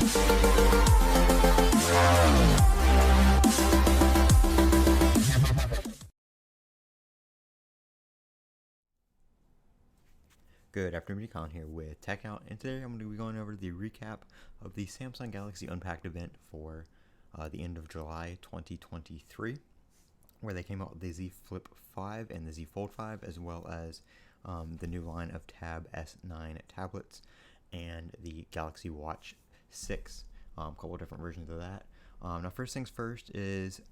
Good afternoon, Colin here with Techout, and today I'm going to be going over the recap of the Samsung Galaxy Unpacked event for the end of July 2023, where they came out with the Z Flip 5 and the Z Fold 5, as well as the new line of Tab S9 tablets and the Galaxy Watch 6, a couple of different versions of that. Now, first things first is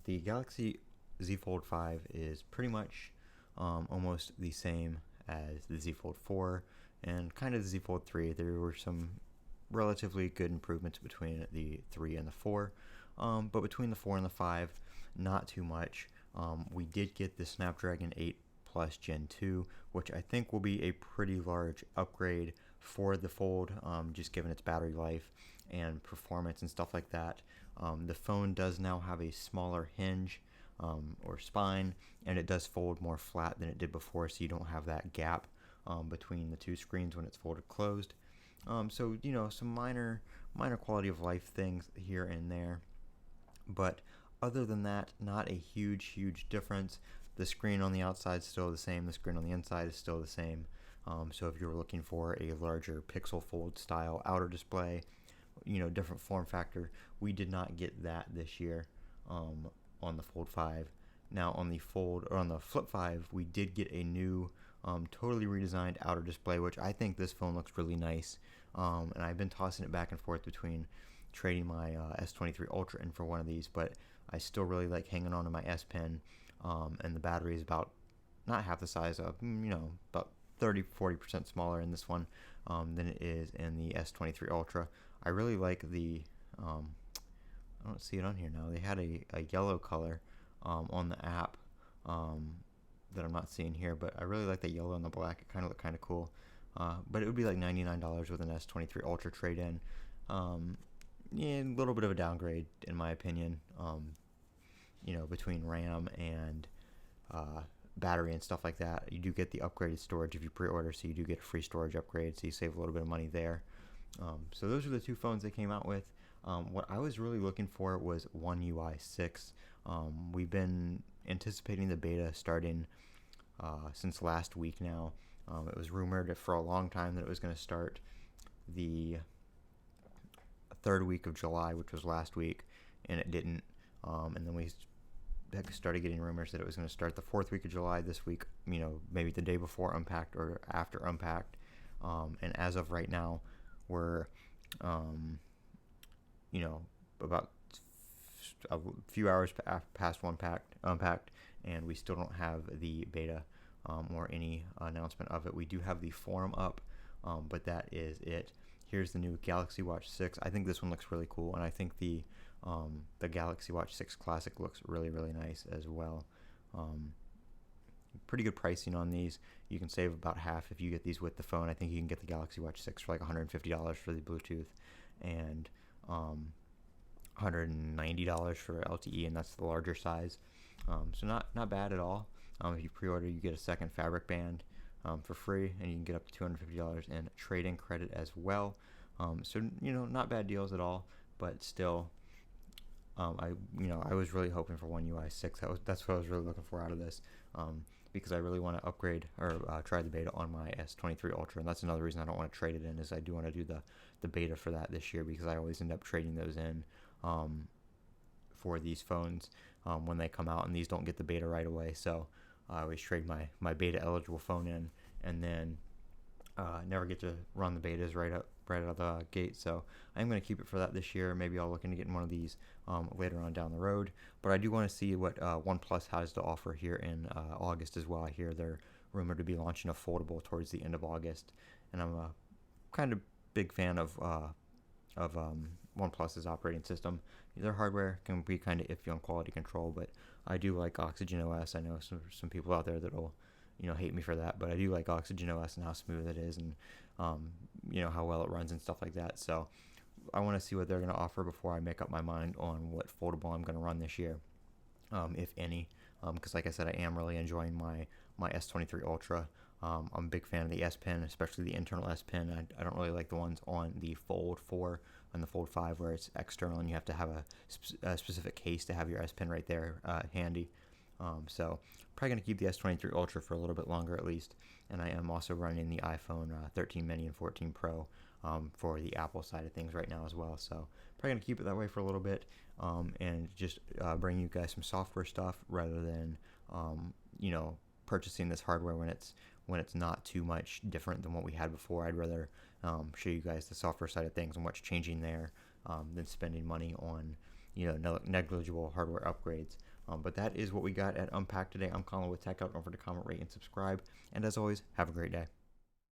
the Galaxy Z Fold 5 is pretty much almost the same as the Z Fold 4 and kind of the Z Fold 3. There were some relatively good improvements between the 3 and the 4, but between the 4 and the 5, not too much. We did get the Snapdragon 8 Plus Gen 2, which I think will be a pretty large upgrade for the Fold, just given its battery life and performance and stuff like that. The phone does now have a smaller hinge or spine, and it does fold more flat than it did before, so you don't have that gap between the two screens when it's folded closed. So some minor quality of life things here and there, but other than that, not a huge difference. The screen on the outside is still the same, the screen on the inside is still the same. So if you're looking for a larger Pixel Fold style outer display, different form factor, we did not get that this year on the Fold 5. Now on the Flip 5, we did get a new totally redesigned outer display, which I think this phone looks really nice, and I've been tossing it back and forth between trading my S23 Ultra in for one of these, but I still really like hanging on to my S Pen, and the battery is about not half the size of, about 30-40% smaller in this one than it is in the S23 Ultra. I really like the I don't see it on here now. They had a yellow color on the app that I'm not seeing here, but I really like the yellow and the black. It kind of looked kind of cool. But it would be like $99 with an S23 Ultra trade-in. Yeah, a little bit of a downgrade in my opinion. Between RAM and battery and stuff like that. You do get the upgraded storage if you pre-order, so you do get a free storage upgrade, so you save a little bit of money there. So those are the two phones they came out with. What I was really looking for was One UI 6. We've been anticipating the beta starting since last week now. It was rumored for a long time that it was going to start the third week of July, which was last week, and it didn't. And then we started getting rumors that it was going to start the fourth week of July this week, maybe the day before Unpacked or after Unpacked. And as of right now, we're about a few hours past Unpacked, and we still don't have the beta or any announcement of it. We do have the forum up, but that is it. Here's the new Galaxy Watch 6. I think this one looks really cool, and I think the Galaxy Watch 6 Classic looks really nice as well. Pretty good pricing on these. You can save about half if you get these with the phone. I think you can get the Galaxy Watch 6 for like $150 for the Bluetooth, and $190 for LTE, and that's the larger size. So not bad at all. If you pre-order, you get a second fabric band for free, and you can get up to $250 in trade-in credit as well. So not bad deals at all, but still, I was really hoping for One UI 6. That's what I was really looking for out of this, because I really want to upgrade or try the beta on my S23 Ultra, and that's another reason I don't want to trade it in, is I do want to do the beta for that this year, because I always end up trading those in for these phones when they come out, and these don't get the beta right away, so I always trade my beta eligible phone in, and then never get to run the betas right out of the gate. So I'm going to keep it for that this year. Maybe I'll look into getting one of these later on down the road, but I do want to see what OnePlus has to offer here in August as well. I hear they're rumored to be launching a foldable towards the end of August, and I'm a kind of big fan of OnePlus's operating system. Their hardware can be kind of iffy on quality control, but I do like Oxygen OS. I know some people out there that'll hate me for that, but I do like Oxygen OS and how smooth it is, and how well it runs and stuff like that. So I want to see what they're going to offer before I make up my mind on what foldable I'm going to run this year, if any, because like I said, I am really enjoying my S23 Ultra. I'm a big fan of the S Pen, especially the internal S Pen. I don't really like the ones on the Fold 4 and the Fold 5 where it's external and you have to have a specific case to have your S Pen right there handy. So probably going to keep the S23 Ultra for a little bit longer at least. And I am also running the iPhone 13 mini and 14 Pro for the Apple side of things right now as well. So probably going to keep it that way for a little bit and just bring you guys some software stuff rather than, purchasing this hardware when it's not too much different than what we had before. I'd rather show you guys the software side of things and what's changing there than spending money on negligible hardware upgrades. But that is what we got at Unpacked today. I'm Colin with Techout. Don't forget to comment, rate, and subscribe. And as always, have a great day.